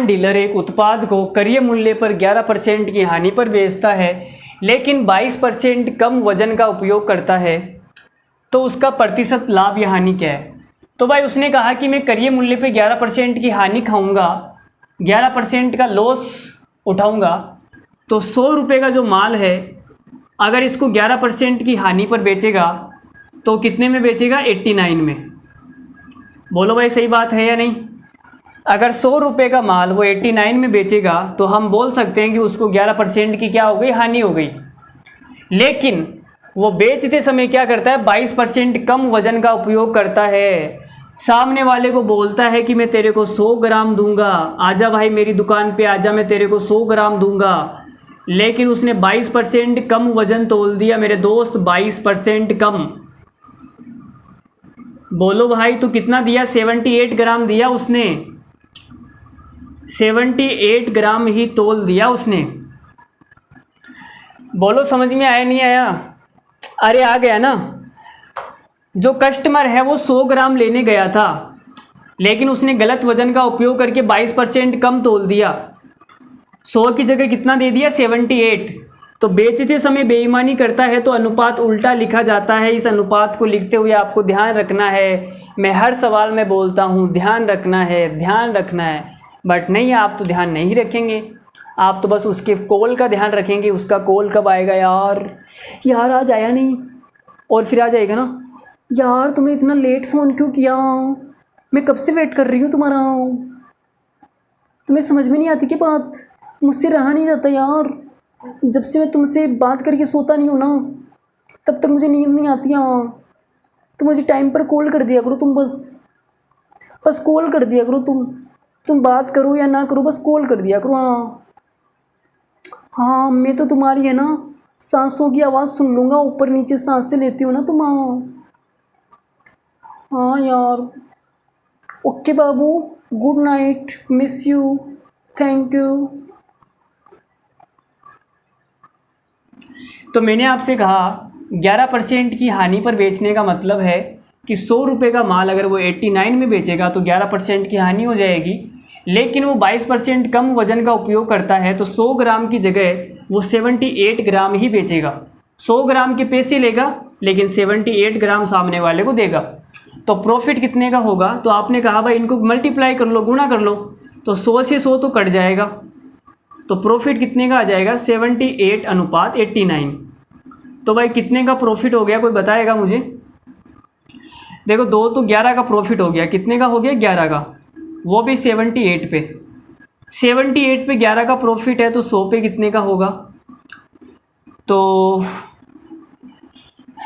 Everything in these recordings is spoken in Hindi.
डीलर एक उत्पाद को क्रय मूल्य पर 11% की हानि पर बेचता है लेकिन 22% कम वजन का उपयोग करता है, तो उसका प्रतिशत लाभ या हानि क्या है। तो भाई उसने कहा कि मैं क्रय मूल्य पे 11% की हानि खाऊंगा, 11% का लॉस उठाऊंगा। तो 100 रुपये का जो माल है, अगर इसको 11% की हानि पर बेचेगा तो कितने में बेचेगा, 89 में। बोलो भाई सही बात है या नहीं। अगर 100 रुपये का माल वो 89 में बेचेगा तो हम बोल सकते हैं कि उसको 11% की क्या हो गई, हानि हो गई। लेकिन वो बेचते समय क्या करता है, 22% कम वजन का उपयोग करता है। सामने वाले को बोलता है कि मैं तेरे को 100 ग्राम दूंगा, आजा भाई मेरी दुकान पे आजा, मैं तेरे को 100 ग्राम दूंगा। लेकिन उसने 22% कम वजन तोल दिया मेरे दोस्त, 22% कम। बोलो भाई तो कितना दिया, 78 ग्राम दिया उसने, 78 ग्राम ही तोल दिया उसने। बोलो समझ में आया नहीं आया। अरे आ गया ना। जो कस्टमर है वो 100 ग्राम लेने गया था लेकिन उसने गलत वजन का उपयोग करके 22% कम तोल दिया। 100 की जगह कितना दे दिया, 78। तो बेचते समय बेईमानी करता है तो अनुपात उल्टा लिखा जाता है। इस अनुपात को लिखते हुए आपको ध्यान रखना है। मैं हर सवाल में बोलता हूँ ध्यान रखना है, ध्यान रखना है, बट नहीं, आप तो ध्यान नहीं रखेंगे। आप तो बस उसके कॉल का ध्यान रखेंगे, उसका कॉल कब आएगा यार आज आया नहीं, और फिर आ जाएगा ना, यार तुमने इतना लेट फ़ोन क्यों किया, मैं कब से वेट कर रही हूँ तुम्हारा, तुम्हें समझ में नहीं आती क्या बात, मुझसे रहा नहीं जाता यार, जब से मैं तुमसे बात करके सोता नहीं हूँ ना तब तक मुझे नींद नहीं आती। हाँ तो मुझे टाइम पर कॉल कर दिया करो तुम, बस कॉल कर दिया करो तुम बात करो या ना करो, बस कॉल कर दिया करो। हाँ मैं तो तुम्हारी है ना सांसों की आवाज़ सुन लूँगा, ऊपर नीचे सांसें लेती हो ना तुम। हाँ यार, okay Babu, good night, miss you, thank you. तो मैंने आपसे कहा 11% की हानि पर बेचने का मतलब है कि 100 रुपये का माल अगर वो 89 में बेचेगा तो 11% की हानि हो जाएगी। लेकिन वो 22% कम वजन का उपयोग करता है तो 100 ग्राम की जगह वो 78 ग्राम ही बेचेगा। 100 ग्राम के पैसे लेगा लेकिन 78 ग्राम सामने वाले को देगा। तो प्रॉफिट कितने का होगा, तो आपने कहा भाई इनको मल्टीप्लाई कर लो, गुणा कर लो, तो 100 से 100 तो कट जाएगा, तो प्रॉफिट कितने का आ जाएगा, 78/89। तो भाई कितने का प्रॉफिट हो गया, कोई बताएगा मुझे। देखो 2 तो 11 का प्रॉफिट हो गया, कितने का हो गया, 11 का, वो भी 78 पे। 78 पे 11 का प्रॉफिट है तो 100 पे कितने का होगा। तो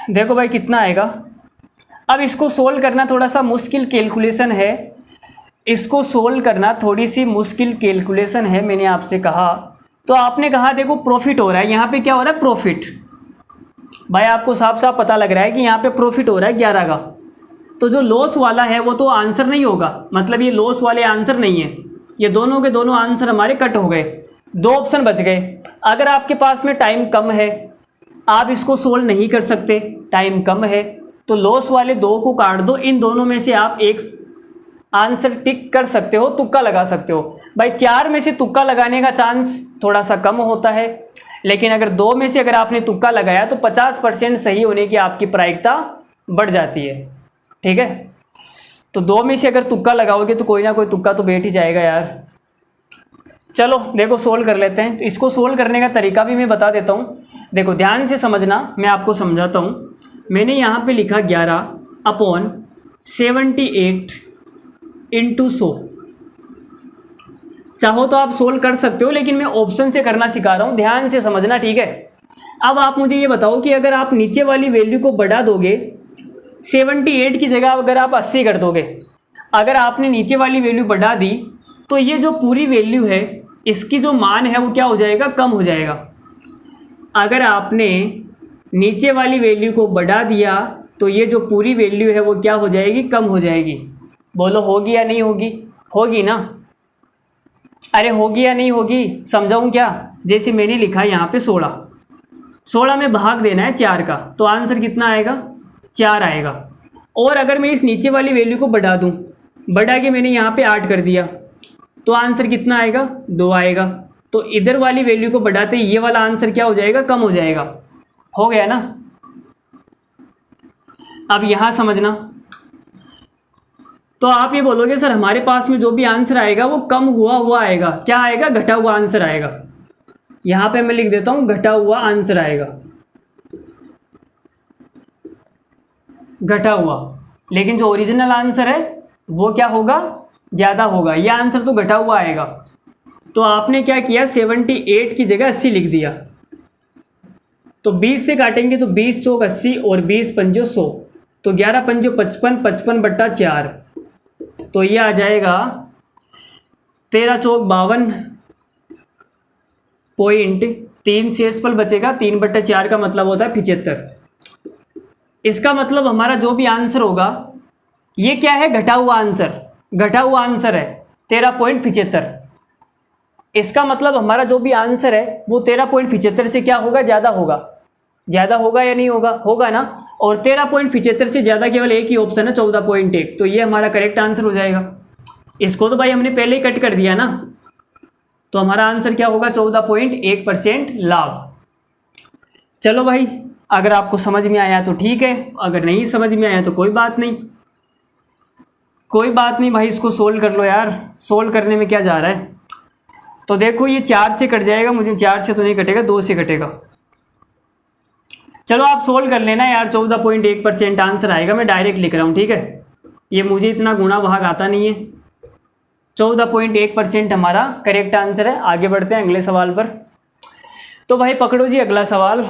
देखो भाई कितना आएगा। अब इसको सोल्व करना थोड़ा सा मुश्किल कैलकुलेशन है, इसको सोल्व करना थोड़ी सी मुश्किल कैलकुलेशन है। मैंने आपसे कहा, तो आपने कहा देखो प्रॉफिट हो रहा है, यहाँ पे क्या हो रहा है, प्रॉफिट। भाई आपको साफ साफ पता लग रहा है कि यहाँ पे प्रॉफिट हो रहा है 11 का। तो जो लॉस वाला है वो तो आंसर नहीं होगा, मतलब ये लॉस वाले आंसर नहीं है, ये दोनों के दोनों आंसर हमारे कट हो गए, 2 ऑप्शन बच गए। अगर आपके पास में टाइम कम है, आप इसको सोल्व नहीं कर सकते, टाइम कम है, तो लॉस वाले 2 को काट दो, इन दोनों में से आप एक आंसर टिक कर सकते हो, तुक्का लगा सकते हो। भाई 4 में से तुक्का लगाने का चांस थोड़ा सा कम होता है, लेकिन अगर 2 में से अगर आपने तुक्का लगाया तो 50% सही होने की आपकी प्रायिकता बढ़ जाती है। ठीक है, तो 2 में से अगर तुक्का लगाओगे तो कोई ना कोई तुक्का तो बैठ ही जाएगा यार। चलो देखो सोल्व कर लेते हैं। तो इसको सोल्व करने का तरीका भी मैं बता देता हूँ, देखो ध्यान से समझना, मैं आपको समझाता हूँ। मैंने यहाँ पे लिखा 11/78 × 100। चाहो तो आप सोल्व कर सकते हो, लेकिन मैं ऑप्शन से करना सिखा रहा हूँ, ध्यान से समझना, ठीक है। अब आप मुझे ये बताओ कि अगर आप नीचे वाली वैल्यू को बढ़ा दोगे, 78 की जगह अगर आप 80 कर दोगे, अगर आपने नीचे वाली वैल्यू बढ़ा दी तो ये जो पूरी वैल्यू है इसकी जो मान है वो क्या हो जाएगा, कम हो जाएगा। अगर आपने नीचे वाली वैल्यू को बढ़ा दिया तो ये जो पूरी वैल्यू है वो क्या हो जाएगी, कम हो जाएगी। बोलो होगी या नहीं होगी, होगी ना। अरे होगी या नहीं होगी, समझाऊँ क्या। जैसे मैंने लिखा यहाँ पे 16 में भाग देना है 4 का, तो आंसर कितना आएगा, 4 आएगा। और अगर मैं इस नीचे वाली वैल्यू को बढ़ा दूँ, बढ़ा के मैंने यहाँ पे 8 कर दिया, तो आंसर कितना आएगा, 2 आएगा। तो इधर वाली वैल्यू को बढ़ाते ये वाला आंसर क्या हो जाएगा, कम हो जाएगा। हो गया ना। अब यहाँ समझना, तो आप ये बोलोगे सर हमारे पास में जो भी आंसर आएगा वो कम हुआ हुआ आएगा, क्या आएगा, घटा हुआ आंसर आएगा। यहाँ पे मैं लिख देता हूँ घटा हुआ आंसर आएगा, घटा हुआ। लेकिन जो ओरिजिनल आंसर है वो क्या होगा, ज़्यादा होगा। ये आंसर तो घटा हुआ आएगा। तो आपने क्या किया, 78 की जगह 80 लिख दिया। तो 20 से काटेंगे तो 20 चौक 80 और 20 पंजो 100, तो 11 पंजो 55, 55/4। तो ये आ जाएगा 13 चौक 52.3 शेषफल बचेगा 3/4 का मतलब होता है 75। इसका मतलब हमारा जो भी आंसर होगा ये क्या है, घटा हुआ आंसर, घटा हुआ आंसर है 13.75। इसका मतलब हमारा जो भी आंसर है वो 13.75 से क्या होगा, ज़्यादा होगा। ज़्यादा होगा या नहीं होगा, होगा ना। और 13.75 से ज़्यादा केवल एक ही ऑप्शन है, 14.1। तो ये हमारा करेक्ट आंसर हो जाएगा। इसको तो भाई हमने पहले ही कट कर दिया ना, तो हमारा आंसर क्या होगा, 14.1% लाभ। चलो भाई, अगर आपको समझ में आया तो ठीक है, अगर नहीं समझ में आया तो कोई बात नहीं, कोई बात नहीं भाई। इसको सोल्व कर लो यार, सोल्व करने में क्या जा रहा है। तो देखो ये 4 से कट जाएगा, मुझे 4 से तो नहीं कटेगा, 2 से कटेगा। चलो आप सोल्व कर लेना यार, 14.1% आंसर आएगा। मैं डायरेक्ट लिख रहा हूँ, ठीक है, ये मुझे इतना गुणा भाग आता नहीं है। 14.1% हमारा करेक्ट आंसर है। आगे बढ़ते हैं अगले सवाल पर। तो भाई पकड़ो जी अगला सवाल।